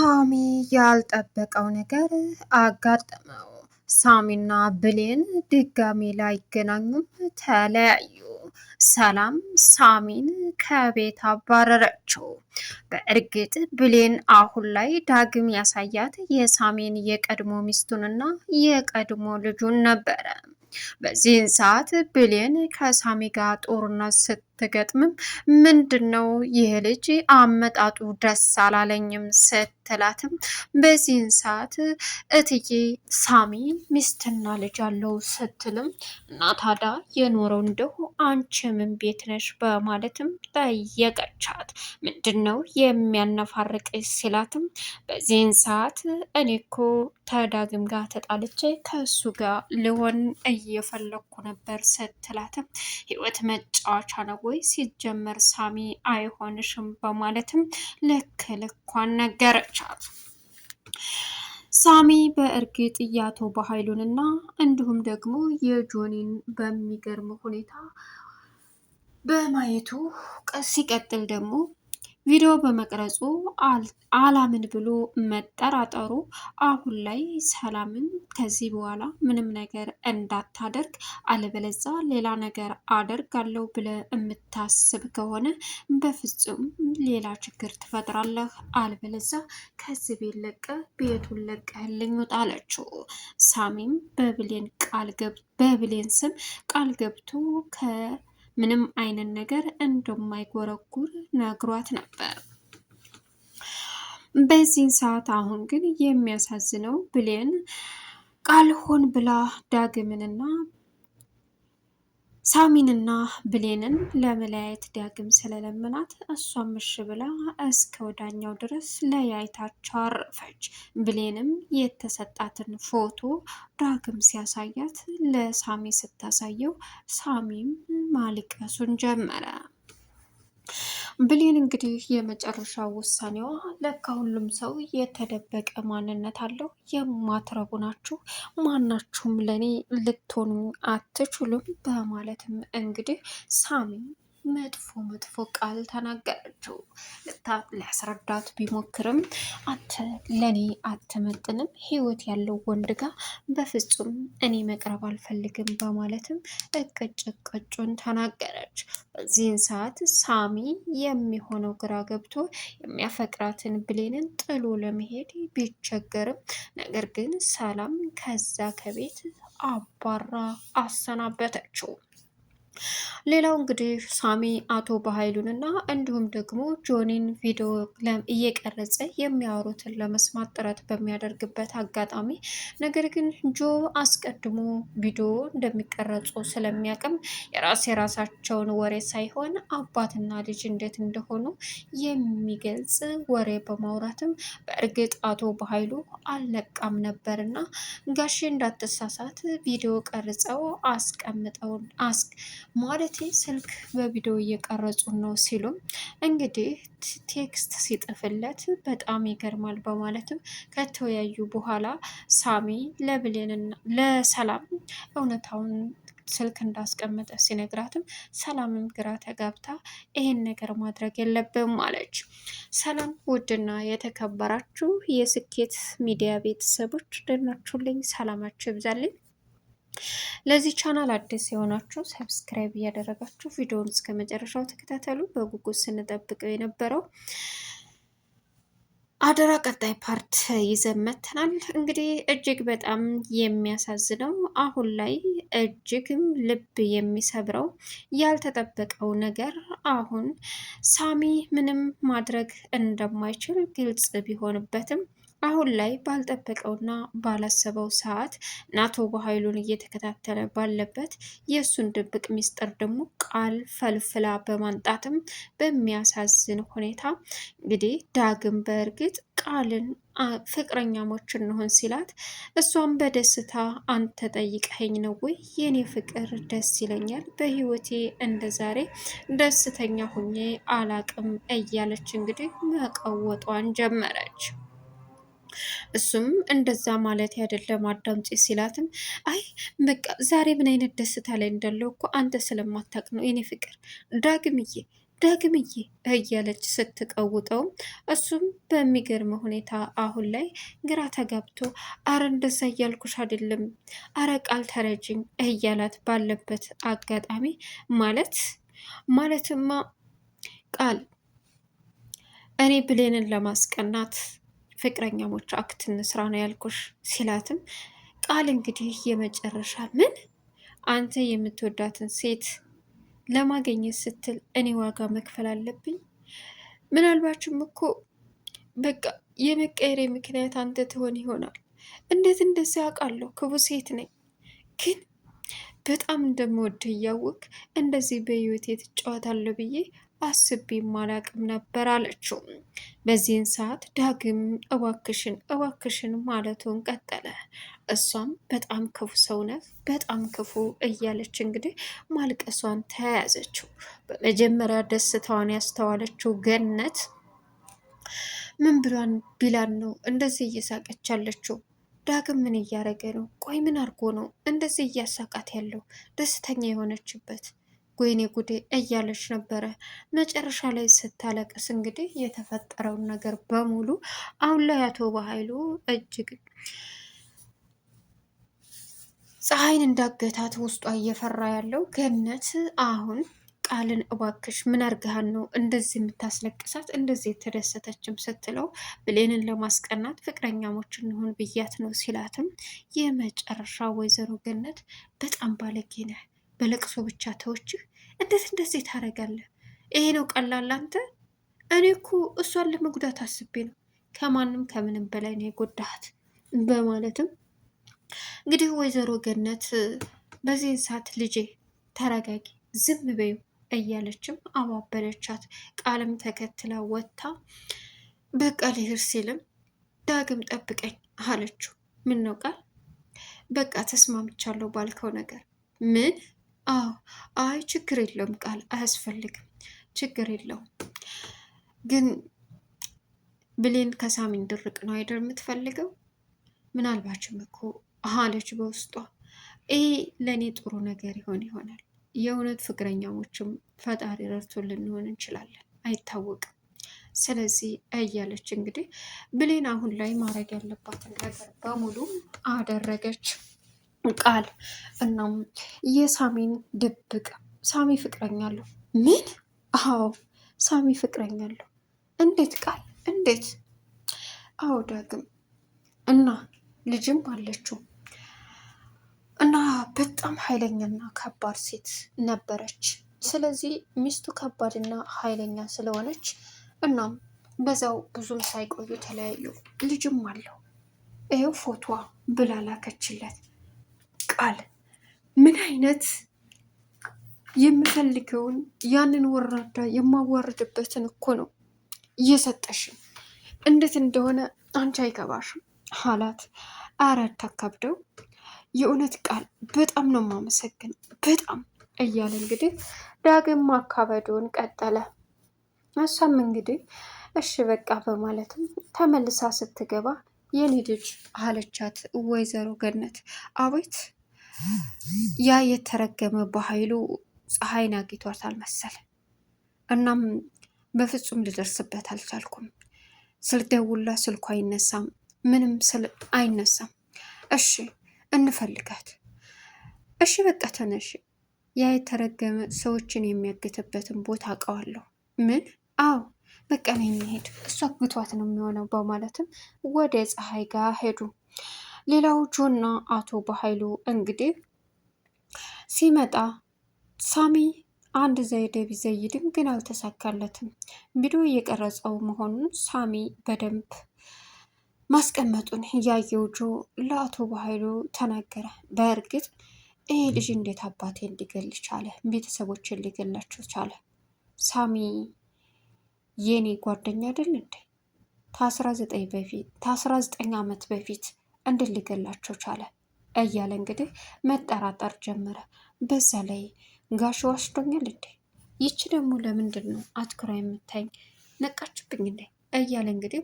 ሳሚ ያልጠበቀው ነገር አጋጠመው። ሳሚና ብሌን ድጋሚ ላይገናኙም ተለያዩ። ሰላም ሳሚን ከቤት አባረረችው። በእርግጥ ብሌን አሁን ላይ ዳግም ያሳያት የሳሚን የቀድሞ ሚስቱንና የቀድሞ ልጁን ነበረ። በዚህን ሰዓት ብሌን ከሳሚ ጋር ጦርነት ስትገጥምም ምንድነው ይህ ልጅ አመጣጡ ደስ አላለኝም ስትላትም፣ በዚህን ሰዓት እትዬ ሳሚ ሚስትና ልጅ አለው ስትልም፣ እና ታዲያ የኖረው እንደሁ አንቺ ምን ቤት ነሽ በማለትም ጠየቀቻት። ምንድነው የሚያነፋርቅሽ ሲላትም፣ በዚህን ሰዓት እኔ እኮ ከዳግም ጋር ተጣልቼ ከእሱ ጋር ልሆን እየፈለግኩ ነበር ስትላትም፣ ህይወት መጫወቻ ነው ወይ ሲጀመር ሳሚ አይሆንሽም በማለትም ልክ ልኳን ነገረቻት። ሳሚ በእርግጥ የአቶ በኃይሉንና እንዲሁም ደግሞ የጆኒን በሚገርም ሁኔታ በማየቱ ሲቀጥል ደግሞ ቪዲዮ በመቅረጹ አላምን ብሎ መጠራጠሩ አሁን ላይ ሰላምን ከዚህ በኋላ ምንም ነገር እንዳታደርግ፣ አለበለዛ ሌላ ነገር አደርጋለሁ ብለ የምታስብ ከሆነ በፍጹም ሌላ ችግር ትፈጥራለህ፣ አለበለዛ ከዚህ ቤት ለቀህ ቤቱን ለቀህልኝ ውጣ አለችው። ሳሚም በብሌን ስም ቃል ገብቶ ምንም አይነት ነገር እንደማይጎረጉር ነግሯት ነበር። በዚህን ሰዓት አሁን ግን የሚያሳዝነው ብሌን ቃል ሆን ብላ ዳግምንና ሳሚንና ብሌንን ለመለያየት ዳግም ስለለመናት እሷም እሺ ብላ እስከ ወዳኛው ድረስ ለያይታቸው አረፈች። ብሌንም የተሰጣትን ፎቶ ዳግም ሲያሳያት ለሳሚ ስታሳየው ሳሚም ማልቀሱን ጀመረ። ብሌን እንግዲህ የመጨረሻ ውሳኔዋ ለካ ሁሉም ሰው የተደበቀ ማንነት አለው፣ የማትረቡ ናችሁ፣ ማናችሁም ለኔ ልትሆኑ አትችሉም በማለትም እንግዲህ ሳሚ መጥፎ ቃል ተናገረችው። ሊያስረዳት ቢሞክርም አንተ ለኔ አትመጥንም፣ ህይወት ያለው ወንድ ጋር በፍጹም እኔ መቅረብ አልፈልግም በማለትም እቅጩን ተናገረች። በዚህን ሰዓት ሳሚ የሚሆነው ግራ ገብቶ የሚያፈቅራትን ብሌንን ጥሎ ለመሄድ ቢቸገርም፣ ነገር ግን ሰላም ከዛ ከቤት አባራ አሰናበተችው። ሌላው እንግዲህ ሳሚ አቶ በኃይሉን እና እንዲሁም ደግሞ ጆኒን ቪዲዮ እየቀረጸ የሚያወሩትን ለመስማት ጥረት በሚያደርግበት አጋጣሚ፣ ነገር ግን ጆ አስቀድሞ ቪዲዮ እንደሚቀረጹ ስለሚያቅም የራሳቸውን ወሬ ሳይሆን አባትና ልጅ እንዴት እንደሆኑ የሚገልጽ ወሬ በማውራትም በእርግጥ አቶ በኃይሉ አልነቃም ነበርና ጋሼ እንዳትሳሳት ቪዲዮ ቀርጸው አስቀምጠው ማለቴ ስልክ በቪዲዮ እየቀረጹ ነው ሲሉም እንግዲህ ቴክስት ሲጥፍለት በጣም ይገርማል በማለትም ከተወያዩ በኋላ ሳሚ ለሰላም እውነታውን ስልክ እንዳስቀመጠ ሲነግራትም ሰላምም ግራ ተጋብታ ይሄን ነገር ማድረግ የለብም አለች። ሰላም ውድና የተከበራችሁ የስኬት ሚዲያ ቤተሰቦች ደህናችሁልኝ? ሰላማችሁ ይብዛልኝ። ለዚህ ቻናል አዲስ የሆናችሁ ሰብስክራይብ እያደረጋችሁ ቪዲዮውን እስከ መጨረሻው ተከታተሉ። በጉጉት ስንጠብቀው የነበረው አደራ ቀጣይ ፓርት ይዘን መጥተናል። እንግዲህ እጅግ በጣም የሚያሳዝነው አሁን ላይ እጅግም ልብ የሚሰብረው ያልተጠበቀው ነገር አሁን ሳሚ ምንም ማድረግ እንደማይችል ግልጽ ቢሆንበትም አሁን ላይ ባልጠበቀውና ባላሰበው ሰዓት አቶ በኃይሉን እየተከታተለ ባለበት የእሱን ድብቅ ሚስጥር ደግሞ ቃል ፈልፍላ በማንጣትም በሚያሳዝን ሁኔታ እንግዲህ ዳግም በእርግጥ ቃልን ፍቅረኛሞች እንሆን ሲላት እሷም በደስታ አንተ ጠይቀኸኝ ነው ወይ የኔ ፍቅር? ደስ ይለኛል፣ በህይወቴ እንደ ዛሬ ደስተኛ ሁኜ አላቅም እያለች እንግዲህ መቀወጧን ጀመረች። እሱም እንደዛ ማለት አይደለም አዳምጪ ሲላትም አይ በቃ ዛሬ ምን አይነት ደስታ ላይ እንዳለው እኮ አንተ ስለማታውቅ ነው የኔ ፍቅር ዳግምዬ ዳግምዬ እያለች ስትቀውጠውም እሱም በሚገርም ሁኔታ አሁን ላይ ግራ ተጋብቶ አረ እንደዛ እያልኩሽ አይደለም፣ አረ ቃል ተረጅኝ እያላት ባለበት አጋጣሚ ማለትማ ቃል እኔ ብሌንን ለማስቀናት ፍቅረኛሞች አክት እንስራ ነው ያልኩሽ ሲላትም ቃል እንግዲህ የመጨረሻ ምን አንተ የምትወዳትን ሴት ለማገኘት ስትል እኔ ዋጋ መክፈል አለብኝ? ምናልባችም እኮ በቃ የመቀየሬ ምክንያት አንተ ትሆን ይሆናል። እንዴት እንደዚህ አውቃለሁ? ክፉ ሴት ነኝ፣ ግን በጣም እንደምወድህ እያወቅ እንደዚህ በህይወት ትጫወታለህ ብዬ አስቤም አላቅም ነበር አለችው። በዚህን ሰዓት ዳግም እባክሽን እባክሽን ማለቱን ቀጠለ። እሷም በጣም ክፉ ሰው ነህ፣ በጣም ክፉ እያለች እንግዲህ ማልቀሷን ተያያዘችው። በመጀመሪያ ደስታዋን ያስተዋለችው ገነት ምን ብሏን ቢላን ነው እንደዚህ እየሳቀች ያለችው? ዳግም ምን እያደረገ ነው? ቆይ ምን አድርጎ ነው እንደዚህ እያሳቃት ያለው? ደስተኛ የሆነችበት ወይኔ ጉዴ እያለች ነበረ። መጨረሻ ላይ ስታለቅስ እንግዲህ የተፈጠረውን ነገር በሙሉ አሁን ላይ አቶ በኃይሉ እጅግ ፀሐይን እንዳገታት ውስጧ እየፈራ ያለው ገነት አሁን ቃልን እባክሽ ምን አርግሃን ነው እንደዚህ የምታስለቅሳት እንደዚህ የተደሰተችም ስትለው ብሌንን ለማስቀናት ፍቅረኛሞች እንሆን ብያት ነው ሲላትም የመጨረሻ ወይዘሮ ገነት በጣም ባለጌ ነህ፣ በለቅሶ ብቻ ተወችህ፣ እንዴት እንደዚህ ታደርጋለህ? ይሄ ነው ቀላል አንተ? እኔ እኮ እሷን ለመጉዳት አስቤ ነው፣ ከማንም ከምንም በላይ ነው የጎዳሃት በማለትም እንግዲህ ወይዘሮ ገነት በዚህን ሰዓት ልጄ ተረጋጊ፣ ዝም በይው እያለችም አባበለቻት። ቃልም ተከትላ ወጥታ በቃ ልሄድ ሲልም ዳግም ጠብቀኝ አለችው። ምን ነው ቃል? በቃ ተስማምቻለሁ ባልከው ነገር። ምን? አዎ። አይ ችግር የለውም ቃል አያስፈልግም፣ ችግር የለውም። ግን ብሌን ከሳሚ እንድርቅ ነው አይደል የምትፈልገው? ምናልባችም እኮ አለች በውስጧ ይህ ለእኔ ጥሩ ነገር ይሆናል። የእውነት ፍቅረኛሞችም ፈጣሪ ረድቶ ልንሆን እንችላለን፣ አይታወቅም። ስለዚህ እያለች እንግዲህ ብሌን አሁን ላይ ማድረግ ያለባትን ነገር በሙሉ አደረገች ቃል። እናም የሳሚን ድብቅ ሳሚ ፍቅረኛ አለው። ምን? አዎ ሳሚ ፍቅረኛ አለው። እንዴት ቃል እንዴት? አዎ ዳግም እና ልጅም አለችው እና በጣም ኃይለኛና ከባድ ሴት ነበረች። ስለዚህ ሚስቱ ከባድና ኃይለኛ ስለሆነች እናም በዛው ብዙም ሳይቆዩ ተለያዩ። ልጅም አለው ይኸው ፎቶዋ ብላ ላከችለት። ቃል ምን አይነት የምፈልገውን ያንን ወራዳ የማዋርድበትን እኮ ነው እየሰጠሽን፣ እንዴት እንደሆነ አንቺ አይገባሽም አላት። አራት አካብደው የእውነት ቃል በጣም ነው የማመሰግን በጣም እያለ እንግዲህ ዳግም ማካበዱን ቀጠለ። እሷም እንግዲህ እሺ በቃ በማለትም ተመልሳ ስትገባ የኔ ልጅ አለቻት ወይዘሮ ገነት። አቤት። ያ የተረገመ በኃይሉ ፀሐይን አግኝቷታል መሰለ። እናም በፍጹም ልደርስበት አልቻልኩም። ስልደውላ ስልኩ አይነሳም፣ ምንም ስል አይነሳም። እሺ እንፈልጋት። እሺ በቃ ተነሽ። ያ የተረገመ ሰዎችን የሚያግትበትን ቦታ አውቀዋለሁ። ምን? አዎ በቃ ነው የሚሄድ፣ እሷ ግቷት ነው የሚሆነው በማለትም ወደ ፀሐይ ጋር ሄዱ። ሌላው ጆና አቶ በኃይሉ እንግዲህ ሲመጣ ሳሚ አንድ ዘይደ ቢዘይድም ግን አልተሳካለትም። ቪዲዮ እየቀረጸው መሆኑን ሳሚ በደንብ ማስቀመጡን ያየው ጆ ለአቶ በኃይሉ ተናገረ። በእርግጥ ይሄ ልጅ እንዴት አባቴን ሊገል ቻለ? ቤተሰቦችን ሊገላቸው ቻለ? ሳሚ የኔ ጓደኛ አይደል እንዴ? ከ19 ዓመት በፊት እንዴት ሊገላቸው ቻለ? እያለ እንግዲህ መጠራጠር ጀመረ። በዛ ላይ ጋሽ ዋሽቶኛል እንዴ? ይቺ ደግሞ ለምንድን ነው አትኩራ የምታኝ? ነቃችብኝ እንዴ? እያለ እንግዲህ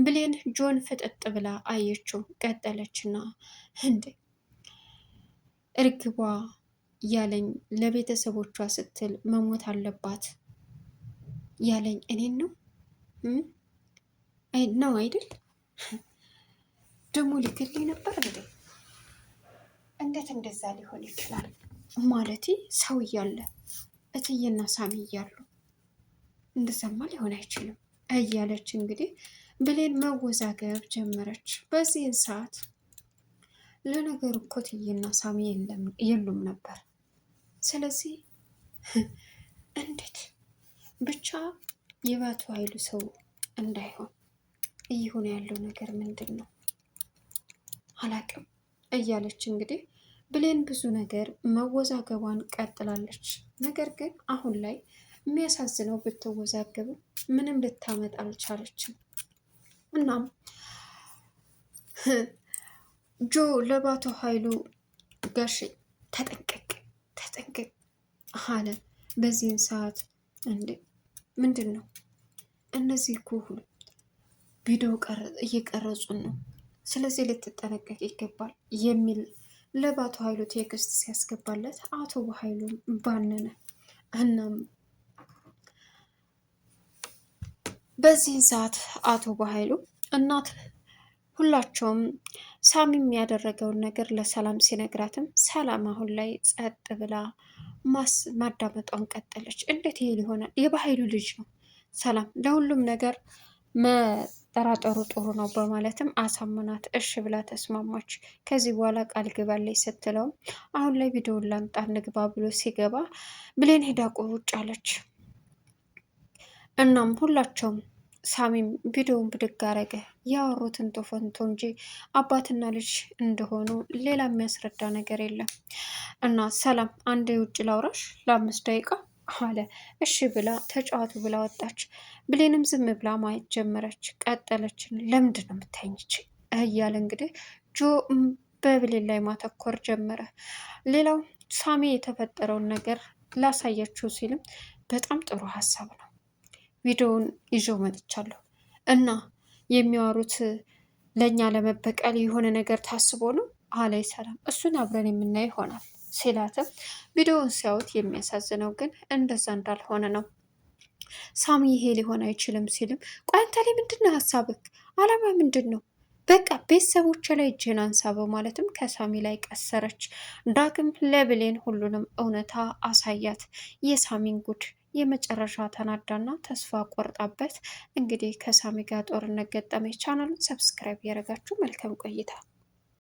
ብሌን ጆን ፍጥጥ ብላ አየችው። ቀጠለችና እንዴ እርግቧ ያለኝ ለቤተሰቦቿ ስትል መሞት አለባት ያለኝ እኔን ነው ነው አይደል? ደግሞ ልክልኝ ነበር እንዴ? እንዴት እንደዛ ሊሆን ይችላል? ማለቴ ሰው እያለ እትዬና ሳሚ እያሉ እንደዛማ ሊሆን አይችልም እያለች እንግዲህ ብሌን መወዛገብ ጀመረች። በዚህን ሰዓት ለነገሩ እኮ እትዬና ሳሚ የሉም ነበር። ስለዚህ እንዴት ብቻ የባቱ ኃይሉ ሰው እንዳይሆን እየሆነ ያለው ነገር ምንድን ነው አላቅም እያለች እንግዲህ ብሌን ብዙ ነገር መወዛገቧን ቀጥላለች። ነገር ግን አሁን ላይ የሚያሳዝነው ብትወዛገብም ምንም ልታመጣ አልቻለችም። እናም ጆ ለባቱ ኃይሉ ጋሽ ተጠንቀቅ ተጠንቀቅ አለ። በዚህን ሰዓት እንዴ ምንድን ነው እነዚህ እኮ ሁሉ ቪዲዮ እየቀረጹን ነው፣ ስለዚህ ልትጠነቀቅ ይገባል የሚል ለባቱ ኃይሉ ቴክስት ሲያስገባለት አቶ በኃይሉ ባነነ። እናም በዚህን ሰዓት አቶ በኃይሉ እናት ሁላቸውም ሳሚም ያደረገውን ነገር ለሰላም ሲነግራትም ሰላም አሁን ላይ ጸጥ ብላ ማዳመጧን ቀጠለች። እንዴት ይሄ ሊሆናል? የበኃይሉ ልጅ ነው። ሰላም ለሁሉም ነገር መጠራጠሩ ጥሩ ነው በማለትም አሳምናት እሺ ብላ ተስማማች። ከዚህ በኋላ ቃል ግባለች ስትለውም አሁን ላይ ቪዲዮውን ላምጣ ንግባ ብሎ ሲገባ ብሌን ሄዳ ቁጭ አለች። እናም ሁላቸውም ሳሚም ቪዲዮውን ብድግ አረገ። ያወሩትን ቶፈንቶ እንጂ አባትና ልጅ እንደሆኑ ሌላ የሚያስረዳ ነገር የለም። እና ሰላም አንድ የውጭ ላውራሽ ለ5 ደቂቃ አለ። እሺ ብላ ተጫዋቱ ብላ ወጣች። ብሌንም ዝም ብላ ማየት ጀመረች። ቀጠለችን። ለምንድን ነው የምታኝች እያለ እንግዲህ ጆ በብሌን ላይ ማተኮር ጀመረ። ሌላው ሳሚ የተፈጠረውን ነገር ላሳያችሁ ሲልም በጣም ጥሩ ሀሳብ ነው፣ ቪዲዮውን ይዤው መጥቻለሁ እና የሚያወሩት ለእኛ ለመበቀል የሆነ ነገር ታስቦ ነው አለ ሰላም። እሱን አብረን የምናይ ይሆናል ሲላትም ቪዲዮውን ሲያዩት የሚያሳዝነው ግን እንደዛ እንዳልሆነ ነው። ሳሚ ይሄ ሊሆን አይችልም ሲልም ቆይ አንተ ላይ ምንድን ነው ሀሳብክ? አላማ ምንድን ነው? በቃ ቤተሰቦች ላይ እጅህን አንሳ በማለትም ከሳሚ ላይ ቀሰረች። ዳግም ለብሌን ሁሉንም እውነታ አሳያት። የሳሚን ጉድ የመጨረሻ ተናዳና ተስፋ ቆርጣበት እንግዲህ ከሳሚ ጋር ጦርነት ገጠመች። ቻናሉን ሰብስክራይብ እያደረጋችሁ መልካም ቆይታ